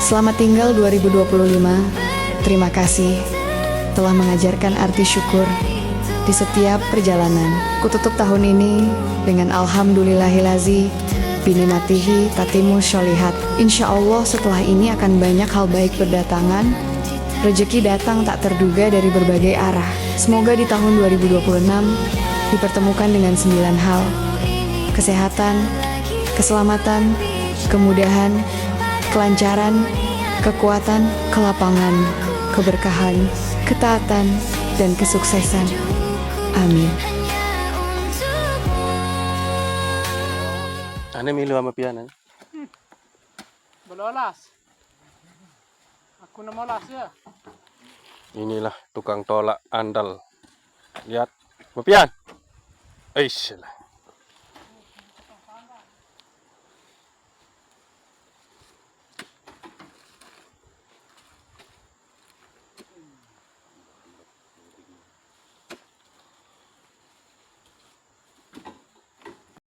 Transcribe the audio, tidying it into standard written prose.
Selamat tinggal 2025. Terima kasih telah mengajarkan arti syukur di setiap perjalanan. Kututup tahun ini dengan alhamdulillahilazi binikmatihi tatimu syolihat. Insya Allah setelah ini akan banyak hal baik berdatangan. Rezeki datang tak terduga dari berbagai arah. Semoga di tahun 2026 dipertemukan dengan 9 hal: kesehatan, keselamatan, kemudahan, kelancaran, kekuatan, kelapangan, keberkahan, ketaatan, dan kesuksesan. Amin. Ane milu sama pianan. Belolas. Aku nama las ya. Inilah tukang tolak andal. Lihat, Mapian. Aisyah.